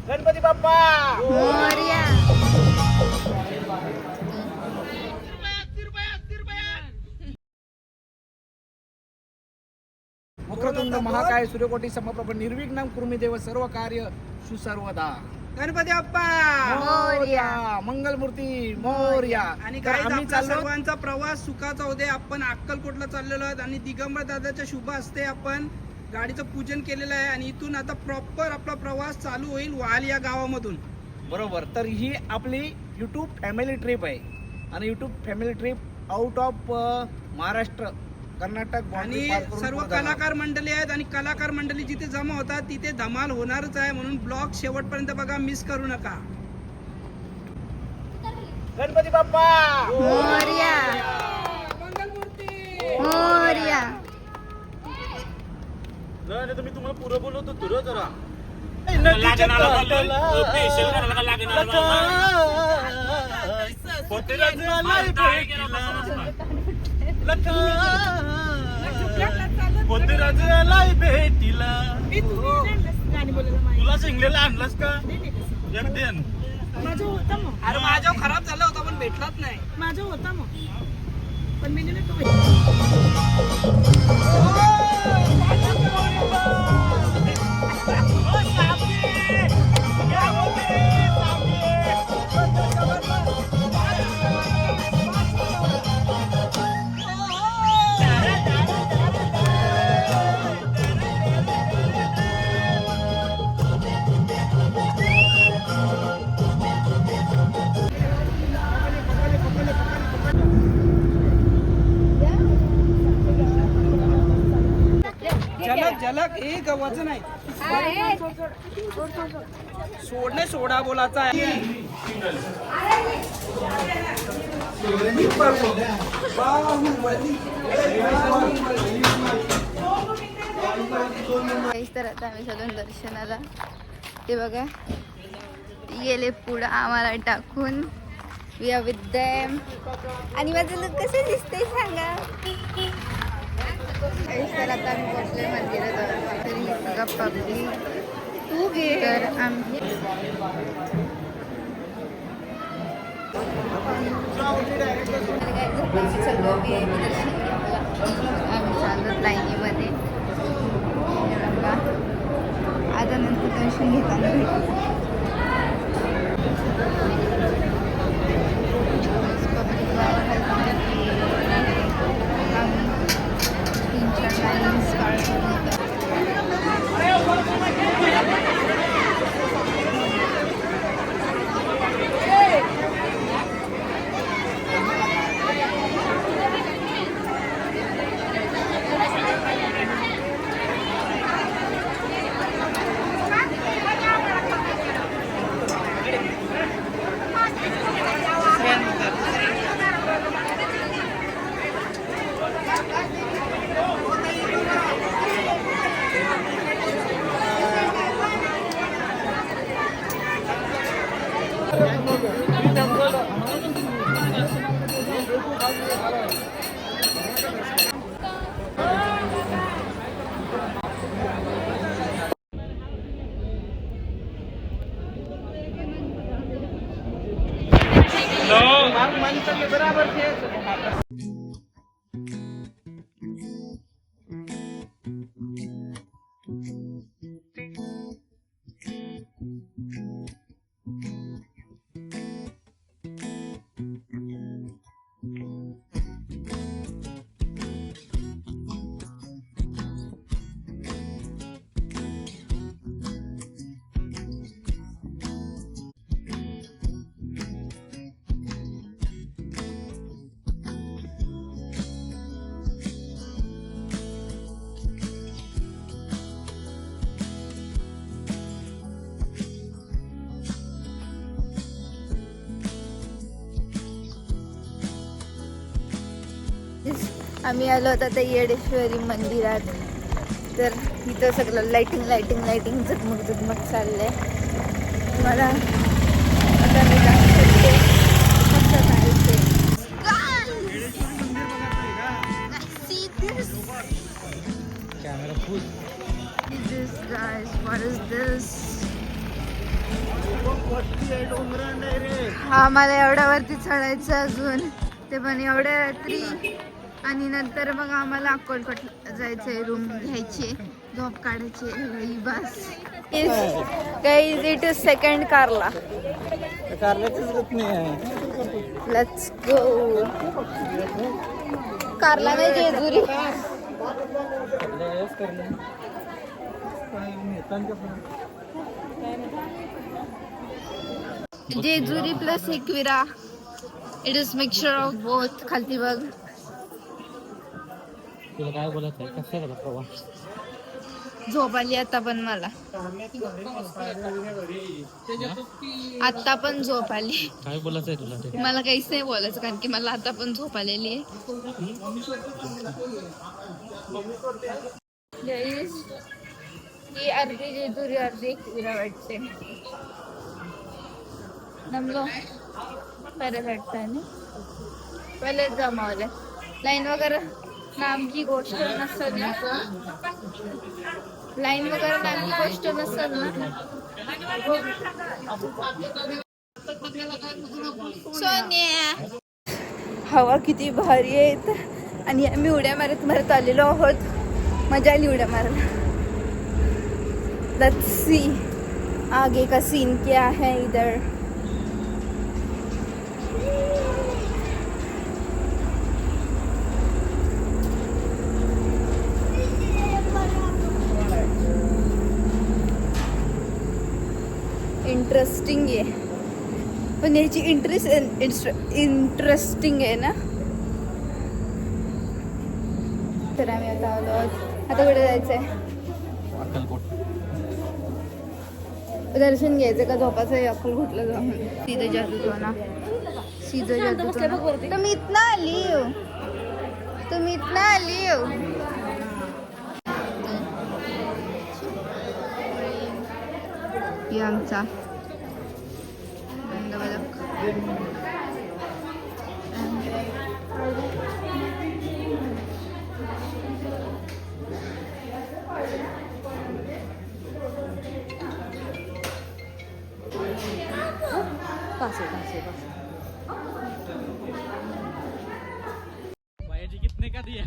गणपती बाप्पा मोरया. वक्रतुंड महाकाय सूर्यकोटी समप्रभ निर्विघ्नं कुर्मी देव सर्व कार्य सुसर्वदा. गणपती बाप्पा मोरया. मंगलमूर्ती मोरया. आणि तर guys, आम्ही आपला चाललो सर्वांचा प्रवास सुखाचा होऊ दे. आपण अक्कलकोटला चाललेलो आहोत आणि दिगंबर दादाच्या शुभ हस्ते आपण गाडीचं पूजन केलेलं आहे आणि इथून आता प्रॉपर आपला प्रवास चालू होईल वाल या गावामधून. बरोबर. तर ही आपली युट्यूब फॅमिली ट्रिप आहे आणि YouTube family trip out of Maharashtra Karnataka आणि boundary पार करून सर्व पुढे जाणार. कलाकार मंडळी आहेत आणि कलाकार मंडळी जिथे जमा होतात तिथे धमाल होणारच आहे. म्हणून ब्लॉग शेवटपर्यंत बघा, मिस करू नका. गणपती बाप्पा मोरया. मोरया. नाही तुम्ही तुम्हाला पुरं बोलवतो तुरं जरा भेटीला तुला सिंगलेला आणलास का जगदेन? माझं होतं मग अरे माझ्या खराब झाला होता पण भेटलाच नाही. माझं होता मग पण मी नाही तो झलक झलक हे गव्हाचं नाही. सोडणे सोडा बोलाचा आहे. तर आता आम्ही सगळं दर्शनाला ते बघा गेले पुढं आम्हाला टाकून. We are with them. आणि माझं लुक कसं दिसतंय सांगा. तर आता आम्ही पोहोचले मंदिरात. तरी गप्पा तू घे. तर आम्ही सगळं VIP दर्शन घ्यायला आम्ही चाललो लाईनीमध्ये. आता नंतर दर्शन घेताना भेटू. बराबर आम्ही आलो आता त्या येडेश्वरी मंदिरात. तर इथं सगळं लाइटिंग झगमग चाललंय. मला आता मी दाखवते कसं चालते. What is this, guys? What is this? आम्हाला एवढ्या वरती चढायचं अजून, ते पण एवढ्या रात्री. आणि नंतर मग आम्हाला अक्कलकोट जायचंय, रूम घ्यायची, झोप काढायची. बस guys, it is second Karla. Let's go. Karla नाही, Jejuri. Jejuri plus Ekvira. It is mixture of both. खालती बघ. तुला काय बोलायचं आहे? कसं आहे प्रवास? झोप आली आता पण मला. आता पण झोप आली. काय बोलायचं आहे तुला ते? मला काहीच नाही बोलायचं, कारण की मला आता पण झोप आलेली आहे. ही अर्धी जेजुरी अर्धी एकविरा वाटते. नमलो परत वाटतं ना, पहिले जमावलं. लाईन वगैरे नामकी गोष्ट नसेल ना, लाईन वगैरे नामकी गोष्ट नसेल ना. सोनिया, हवा किती भारी आहे. आणि आम्ही उड्या मारत मारत आलेलो आहोत. मजा आली उड्या मारायला. लेट्स सी आगे का सीन क्या है इधर. इंटरेस्टिंग आहे, पण याची इंटरेस्टिंग आहे ना. तर आम्ही आता आलो आहोत. आता कुठे जायचंय? अक्कलकोट. दर्शन घ्यायचं का झोपाचं आहे? अक्कलकोटला जाऊन सीधं जादूटोना. सीधं जादूटोना. तुम्ही इथनं आली हो, तुम्ही इथनं आली हो. हे आमचा बंदवलक. भैया जी कितने का दिया?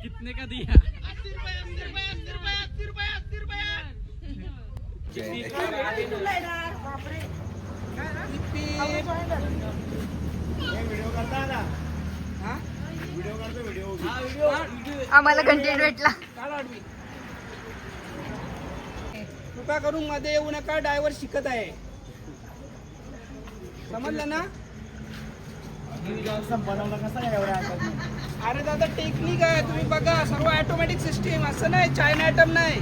कितने का दिया? 80 रुपया. आम्हाला कंटेंट भेटला. कृपा करून मध्ये येऊ नका, ड्रायव्हर शिकत आहे. समजलं ना? अरे दादा, टेक्निक आहे, तुम्ही बघा. सर्व ऑटोमॅटिक सिस्टीम, असं नाही चायना आयटम नाही.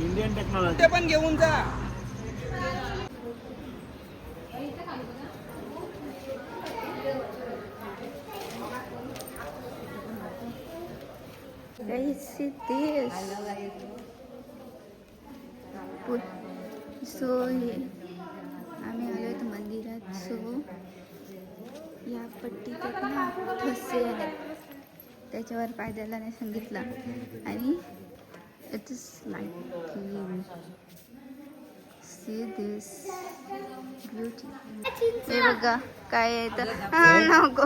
Indian technology. ते पण घेऊन जा. सो आम्ही आलोय मंदिरात. सो या पट्टीत ना ठसे आहेत, त्याच्यावर पाय द्यायला नाही सांगितलं. आणि it is like see this beauty. हे बघा काय आहे तर. नको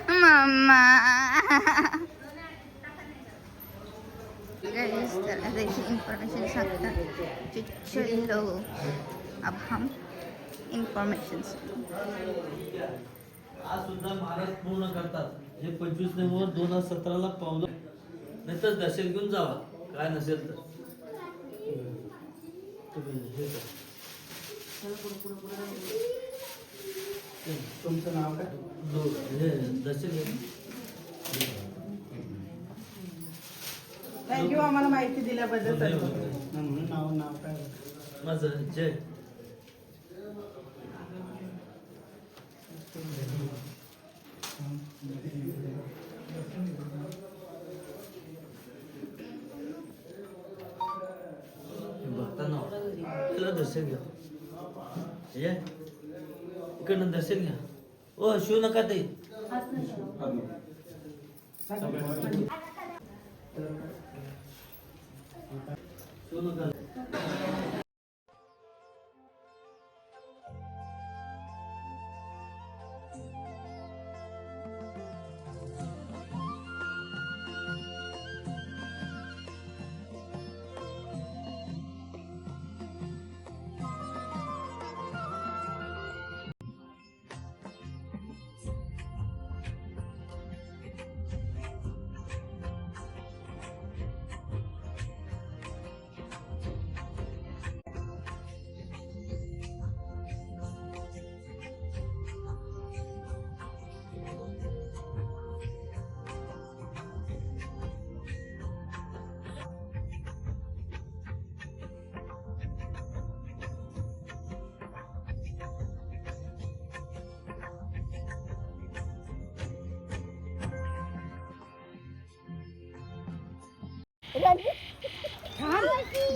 मम्मा. तर आता इथे इन्फॉर्मेशन सांगतात. चलो अब हम इन्फॉर्मेशन. आज सुद्धा महाराज पूर्ण करतात. हे 25 नोव्हेंबर 2017 पावलं. नाहीतर दर्शन घेऊन जावा, काय नसेल तर. तुमचं नाव काय? दर्शन घ्या. थँक्यू आम्हाला माहिती दिल्याबद्दल. नाव काय? माझं जय. भक्तांना त्याला दर्शन घ्या. ये इकडनं दर्शन घ्या. ओ शिव नका ते. पूर्ण करतात.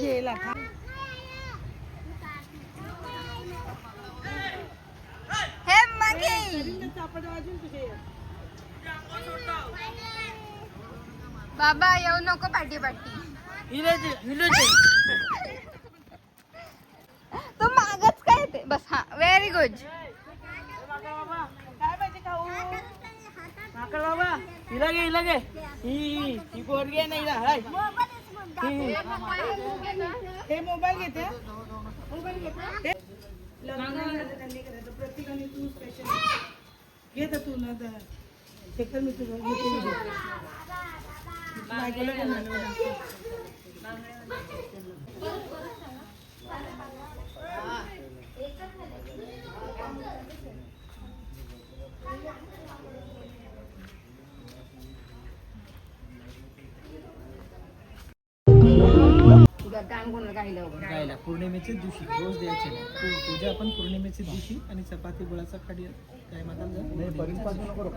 गेला खा. हे मागे चापट वाजून तुझे बाबा येऊ नको पाठी पाठी तू मागच काय ते बस. हा व्हेरी गुड. काय पाहिजे खाऊ माकड बाबा हिला घे ही पोरगी आहे ना हाय हे मोबाईल घेते प्रत्येकाने तू स्पेशल घेत तू ना ते तर मी तुझं गायला पौर्णिमेच्या दिवशी रोज द्यायचे नाही. पूजा आपण पौर्णिमेच्या दिवशी आणि चपाती गुळाचा खाडी काय म्हणतात